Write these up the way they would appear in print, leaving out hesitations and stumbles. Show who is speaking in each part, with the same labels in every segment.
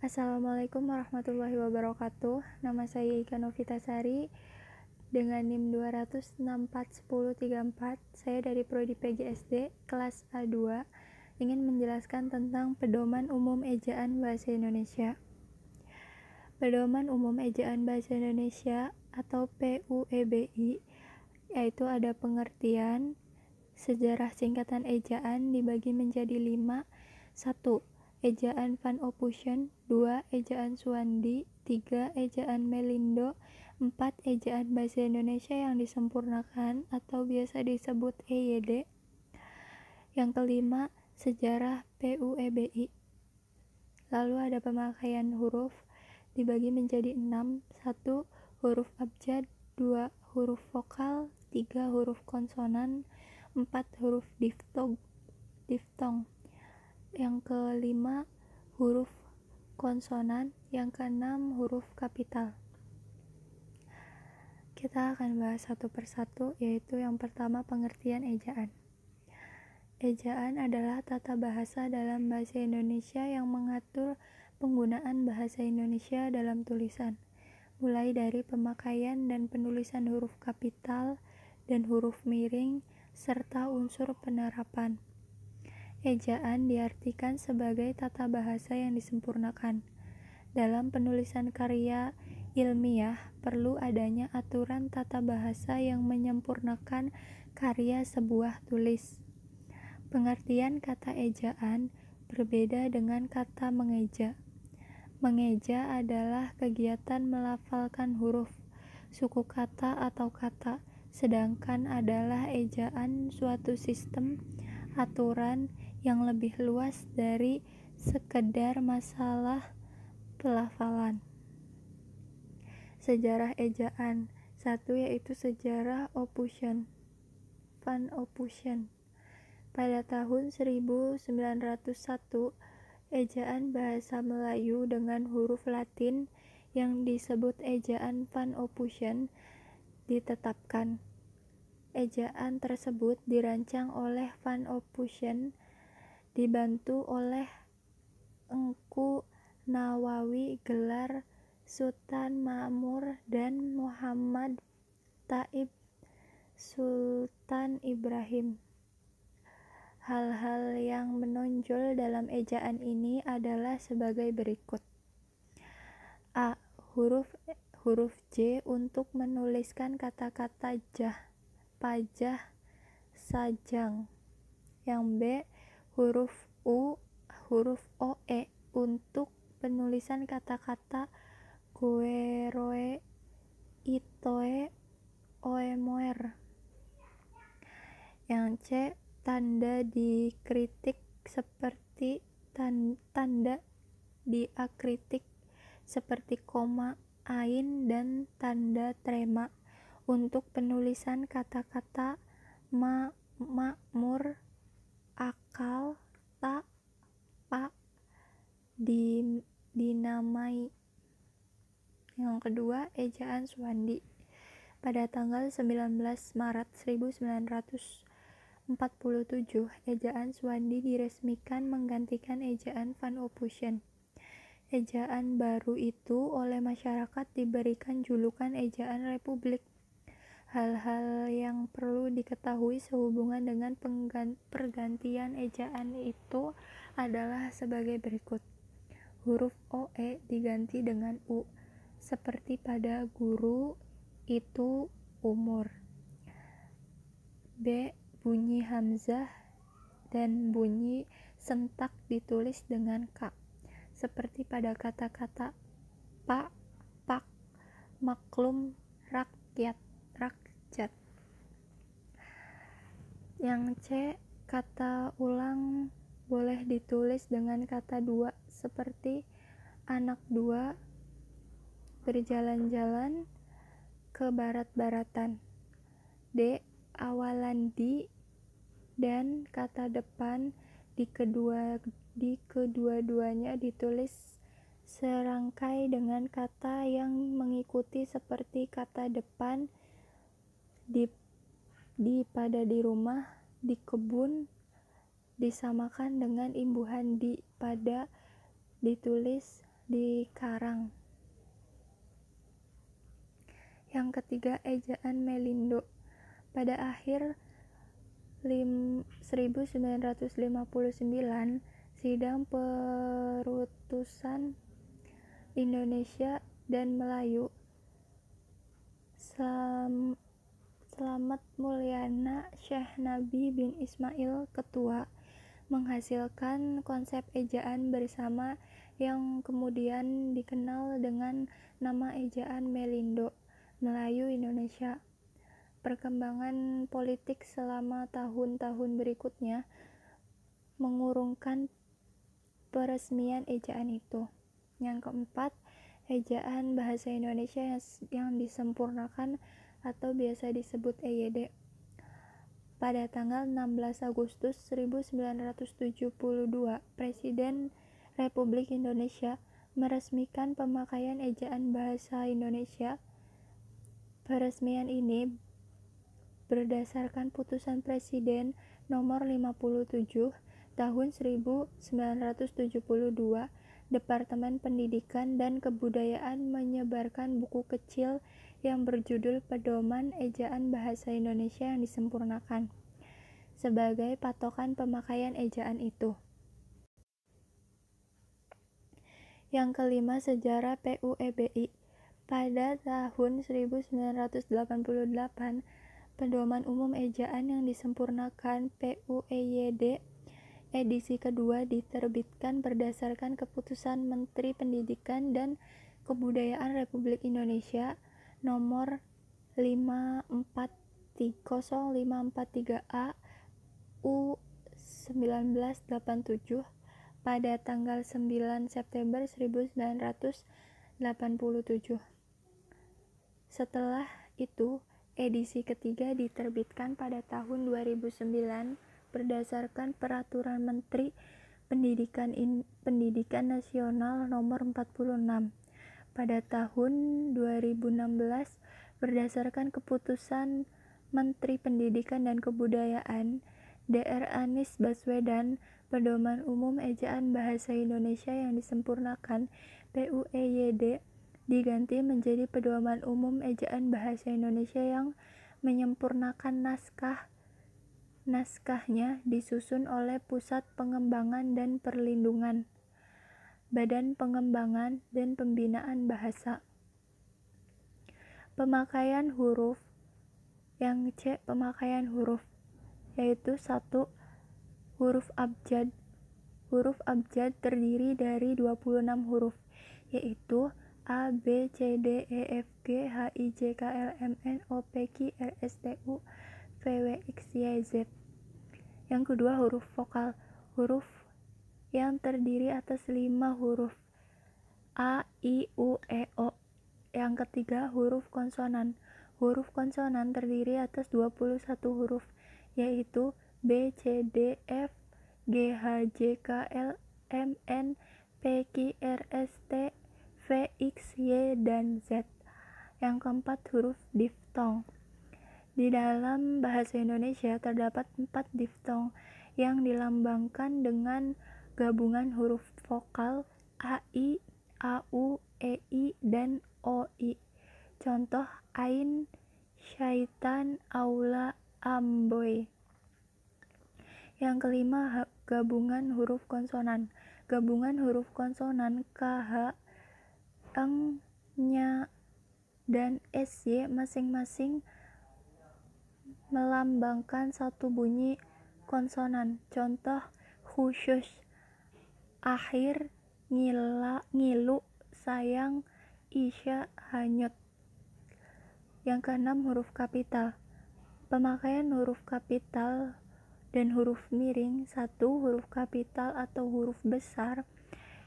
Speaker 1: Assalamualaikum warahmatullahi wabarakatuh. Nama saya Ika Novitasari dengan NIM 2064104. Saya dari Prodi PGSD kelas A2 ingin menjelaskan tentang Pedoman Umum Ejaan Bahasa Indonesia. Pedoman Umum Ejaan Bahasa Indonesia atau PUEBI yaitu ada pengertian, sejarah singkatan ejaan dibagi menjadi 5. 1. Ejaan Van Ophusen. 2. Ejaan Suwandi. 3. Ejaan Melindo. 4. Ejaan Bahasa Indonesia yang disempurnakan atau biasa disebut EYD. Yang kelima, sejarah PUEBI. Lalu ada pemakaian huruf dibagi menjadi 6. 1. Huruf abjad. 2. Huruf vokal. 3. Huruf konsonan. 4. Huruf diftong. Yang kelima, huruf konsonan. Yang keenam, huruf kapital. Kita akan bahas satu persatu, yaitu yang pertama, pengertian ejaan. Ejaan adalah tata bahasa dalam bahasa Indonesia yang mengatur penggunaan bahasa Indonesia dalam tulisan, mulai dari pemakaian dan penulisan huruf kapital dan huruf miring, serta unsur penerapan. Ejaan diartikan sebagai tata bahasa yang disempurnakan. Dalam penulisan karya ilmiah, perlu adanya aturan tata bahasa yang menyempurnakan karya sebuah tulis. Pengertian kata ejaan berbeda dengan kata mengeja. Mengeja adalah kegiatan melafalkan huruf, suku kata atau kata, sedangkan adalah ejaan suatu sistem aturan yang lebih luas dari sekedar masalah pelafalan. Sejarah ejaan. 1. Yaitu sejarah Van Ophusen. Pada tahun 1901, ejaan bahasa Melayu dengan huruf Latin yang disebut ejaan Van Ophusen ditetapkan. Ejaan tersebut dirancang oleh Van Ophusen dibantu oleh Engku Nawawi, gelar Sultan Ma'mur, dan Muhammad Taib Sultan Ibrahim. Hal-hal yang menonjol dalam ejaan ini adalah sebagai berikut. A. Huruf J untuk menuliskan kata-kata jah, pajah, sajang. Yang B. Huruf OE untuk penulisan kata-kata goeroe, itoe, oemoer. Yang C. Tanda dikritik seperti tanda diakritik seperti koma, ain, dan tanda trema untuk penulisan kata-kata makmur, akal, tak, pak, dinamai. Yang kedua, ejaan Suwandi. Pada tanggal 19 Maret 1947, ejaan Suwandi diresmikan menggantikan ejaan Van Ophusen. Ejaan baru itu oleh masyarakat diberikan julukan ejaan Republik. Hal-hal yang perlu diketahui sehubungan dengan pergantian ejaan itu adalah sebagai berikut. Huruf OE diganti dengan U, seperti pada guru, itu, umur. B. Bunyi hamzah dan bunyi sentak ditulis dengan K, seperti pada kata-kata pak, pak, maklum, rakyat, rakjat. Yang C. Kata ulang boleh ditulis dengan kata dua, seperti anak dua, berjalan-jalan, ke barat-baratan. D. Awalan di dan kata depan di kedua-duanya ditulis serangkai dengan kata yang mengikuti, seperti kata depan di pada di rumah, di kebun, disamakan dengan imbuhan di pada ditulis dikarang. Yang ketiga, ejaan Melindo. Pada akhir 1959, sidang perutusan Indonesia dan Melayu Slamet Mulyana Syekh Nabi bin Ismail Ketua menghasilkan konsep ejaan bersama yang kemudian dikenal dengan nama ejaan Melindo, Melayu Indonesia. Perkembangan politik selama tahun-tahun berikutnya mengurungkan peresmian ejaan itu. Yang keempat, ejaan bahasa Indonesia yang disempurnakan atau biasa disebut EYD. Pada tanggal 16 Agustus 1972, Presiden Republik Indonesia meresmikan pemakaian ejaan bahasa Indonesia. Peresmian ini berdasarkan putusan Presiden nomor 57 tahun 1972, Departemen Pendidikan dan Kebudayaan menyebarkan buku kecil yang berjudul Pedoman Ejaan Bahasa Indonesia yang disempurnakan sebagai patokan pemakaian ejaan itu. Yang kelima, sejarah PUEBI. Pada tahun 1988, Pedoman Umum Ejaan yang disempurnakan PUEYD edisi kedua diterbitkan berdasarkan keputusan Menteri Pendidikan dan Kebudayaan Republik Indonesia nomor 543A U 1987 pada tanggal 9 September 1987. Setelah itu, edisi ketiga diterbitkan pada tahun 2009 berdasarkan Peraturan Menteri Pendidikan Nasional Nomor 46. Pada tahun 2016 berdasarkan Keputusan Menteri Pendidikan dan Kebudayaan Dr. Anies Baswedan, Pedoman Umum Ejaan Bahasa Indonesia yang disempurnakan PUEYD diganti menjadi Pedoman Umum Ejaan Bahasa Indonesia yang menyempurnakan naskahnya disusun oleh Pusat Pengembangan dan Perlindungan, Badan Pengembangan dan Pembinaan Bahasa. Pemakaian huruf. Yang C, pemakaian huruf, yaitu 1. Huruf abjad. Huruf abjad terdiri dari 26 huruf, yaitu A, B, C, D, E, F, G, H, I, J, K, L, M, N, O, P, Q, R, S, T, U, V, W, X, Y, Z. Yang kedua, huruf vokal. Huruf yang terdiri atas 5 huruf A, I, U, E, O. Yang ketiga, huruf konsonan. Huruf konsonan terdiri atas 21 huruf, yaitu B, C, D, F, G, H, J, K, L, M, N, P, Q, R, S, T, V, X, Y, dan Z. Yang keempat, huruf diftong. Di dalam bahasa Indonesia terdapat 4 diftong yang dilambangkan dengan gabungan huruf vokal A, I, A, U, E, I, dan O, I. Contoh ain, syaitan, aula, amboy. Yang kelima, gabungan huruf konsonan. Gabungan huruf konsonan K, H, eng, nya, dan SY masing-masing melambangkan satu bunyi konsonan. Contoh khusus, akhir, ngilu, sayang, isya, hanyut. Yang keenam, huruf kapital. Pemakaian huruf kapital dan huruf miring. 1. Huruf kapital atau huruf besar.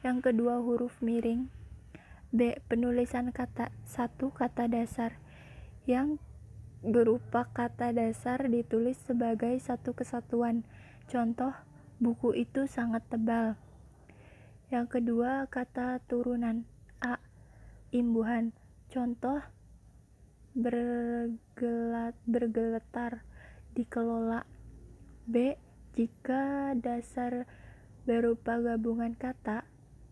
Speaker 1: Yang kedua, huruf miring. B. Penulisan kata. 1. Kata dasar yang berupa kata dasar ditulis sebagai satu kesatuan. Contoh, buku itu sangat tebal. Yang kedua, kata turunan. A. Imbuhan. Contoh, bergeletar, dikelola. B. Jika dasar berupa gabungan kata.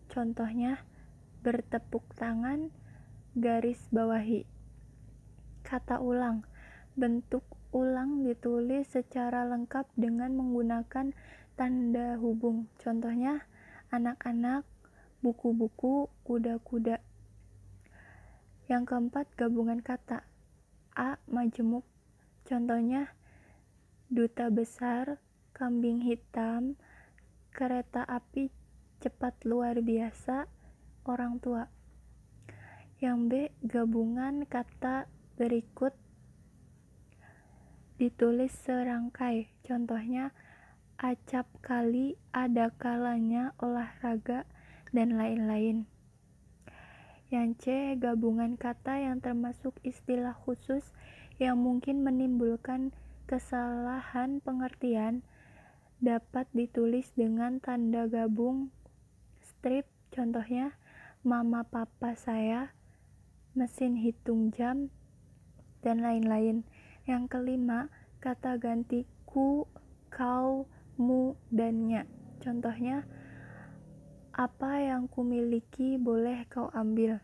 Speaker 1: Contohnya, bertepuk tangan, garis bawahi. Kata ulang. Bentuk ulang ditulis secara lengkap dengan menggunakan tanda hubung. Contohnya, anak-anak, buku-buku, kuda-kuda. Yang keempat, gabungan kata. A. Majemuk. Contohnya, duta besar, kambing hitam, kereta api cepat luar biasa, orang tua. Yang B. Gabungan kata berikut ditulis serangkai. Contohnya, acap kali, ada kalanya, olahraga, dan lain-lain. Yang C. Gabungan kata yang termasuk istilah khusus yang mungkin menimbulkan kesalahan pengertian dapat ditulis dengan tanda gabung strip. Contohnya, mama papa saya, mesin hitung jam, dan lain-lain. Yang kelima, kata ganti ku, kau, mu, dan nya. Contohnya, apa yang kumiliki boleh kau ambil.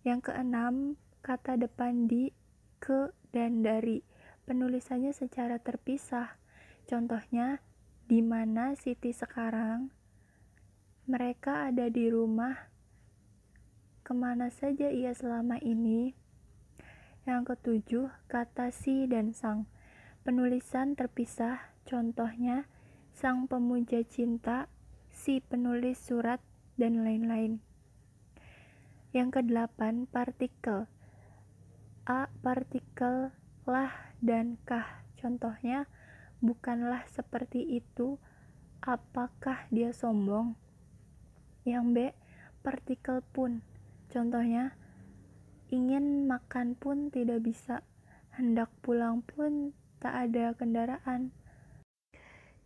Speaker 1: Yang keenam, kata depan di, ke, dan dari. Penulisannya secara terpisah. Contohnya, di mana Siti sekarang? Mereka ada di rumah. Kemana saja ia selama ini? Yang ketujuh, kata si dan sang. Penulisan terpisah. Contohnya, sang pemuja cinta, si penulis surat, dan lain-lain. Yang kedelapan, partikel. A. Partikel lah dan kah. Contohnya, bukanlah seperti itu, apakah dia sombong? Yang B. Partikel pun. Contohnya, ingin makan pun tidak bisa, hendak pulang pun tak ada kendaraan.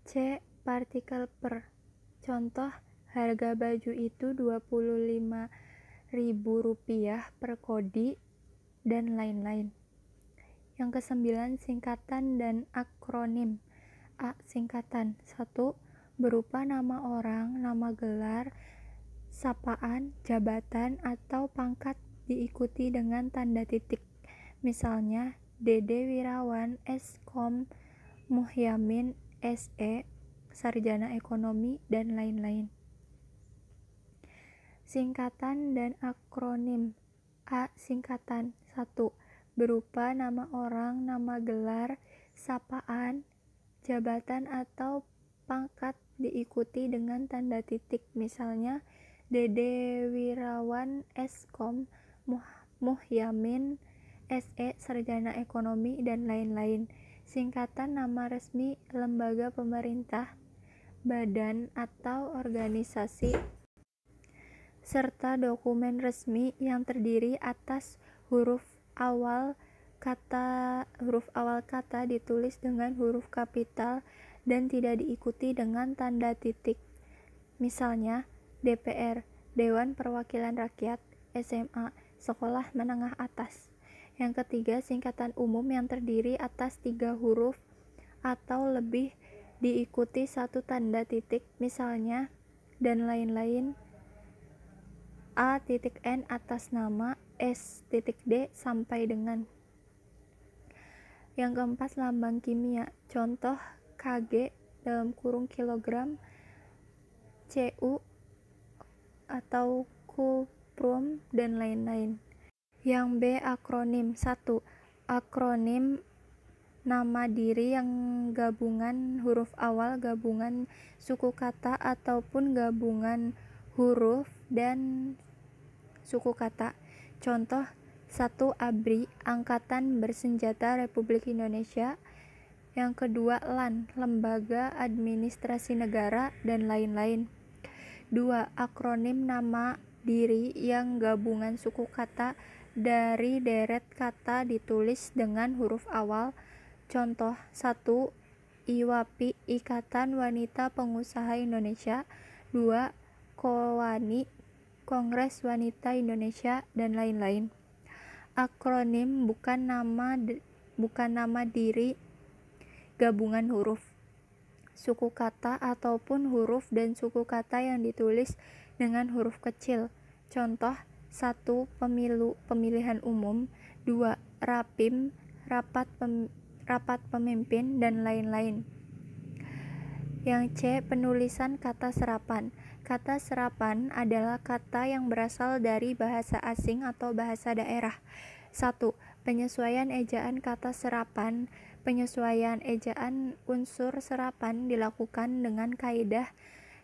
Speaker 1: C. Partikel per. Contoh, harga baju itu Rp25.000 per kodi, dan lain-lain. Yang kesembilan, singkatan dan akronim. A. Singkatan. 1. Berupa nama orang, nama gelar, sapaan, jabatan, atau pangkat diikuti dengan tanda titik. Misalnya, Dede Wirawan, Eskom, Muhyamin, SE, sarjana ekonomi, dan lain-lain. Singkatan dan akronim. A. Singkatan. 1. Berupa nama orang, nama gelar, sapaan, jabatan, atau pangkat diikuti dengan tanda titik. Misalnya, Dede Wirawan, Eskom, Muhyamin, SE, sarjana ekonomi, dan lain-lain. Singkatan nama resmi lembaga pemerintah, badan, atau organisasi, serta dokumen resmi yang terdiri atas huruf awal kata ditulis dengan huruf kapital dan tidak diikuti dengan tanda titik. Misalnya, DPR, Dewan Perwakilan Rakyat, SMA, Sekolah Menengah Atas. Yang ketiga, singkatan umum yang terdiri atas 3 huruf atau lebih diikuti satu tanda titik, misalnya, dan lain-lain. A.N atas nama, S.D sampai dengan. Yang keempat, lambang kimia. Contoh, Kg kilogram, Cu atau kuprum, dan lain-lain. Yang B. Akronim. 1. Akronim nama diri yang gabungan huruf awal, gabungan suku kata, ataupun gabungan huruf dan suku kata. Contoh, 1. ABRI, Angkatan Bersenjata Republik Indonesia. Yang kedua, LAN, Lembaga Administrasi Negara, dan lain-lain. 2. Akronim nama diri yang gabungan suku kata dari deret kata ditulis dengan huruf awal. Contoh, 1. IWAPI, Ikatan Wanita Pengusaha Indonesia. 2. KOWANI, Kongres Wanita Indonesia, dan lain-lain. Akronim bukan nama diri gabungan huruf, suku kata, ataupun huruf dan suku kata yang ditulis dengan huruf kecil. Contoh: 1. Pemilu, pemilihan umum. 2. Rapim, rapat pemimpin, dan lain-lain. Yang C. Penulisan kata serapan. Kata serapan adalah kata yang berasal dari bahasa asing atau bahasa daerah. 1. Penyesuaian ejaan kata serapan. Penyesuaian ejaan unsur serapan dilakukan dengan kaidah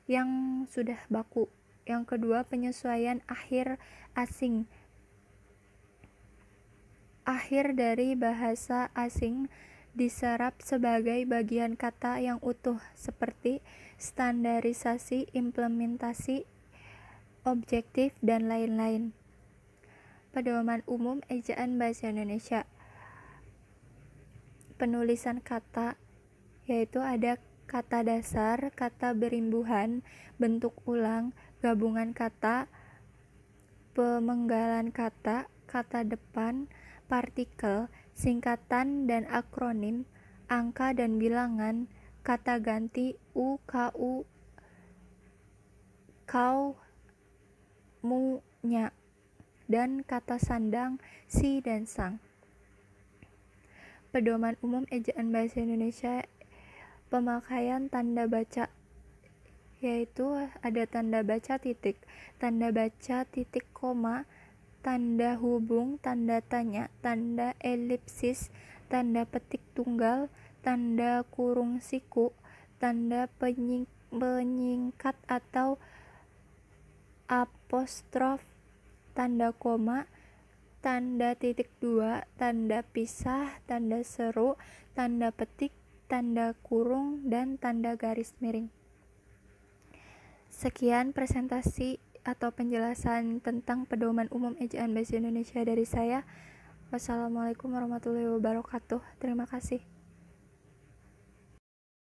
Speaker 1: yang sudah baku. Yang kedua, penyesuaian akhir asing. Akhir dari bahasa asing diserap sebagai bagian kata yang utuh, seperti standarisasi, implementasi, objektif, dan lain-lain. Pedoman umum ejaan bahasa Indonesia. Penulisan kata, yaitu ada kata dasar, kata berimbuhan, bentuk ulang, gabungan kata, pemenggalan kata, kata depan, partikel, singkatan dan akronim, angka dan bilangan, kata ganti, ku, kau, mu, nya, dan kata sandang, si dan sang. Pedoman umum ejaan bahasa Indonesia. Pemakaian tanda baca, yaitu ada tanda baca titik, tanda baca titik koma, tanda hubung, tanda tanya, tanda elipsis, tanda petik tunggal, tanda kurung siku, tanda penyingkat atau apostrof, tanda koma, tanda titik dua, tanda pisah, tanda seru, tanda petik, tanda kurung, dan tanda garis miring. Sekian presentasi atau penjelasan tentang pedoman umum ejaan bahasa Indonesia dari saya. Wassalamualaikum warahmatullahi wabarakatuh. Terima kasih.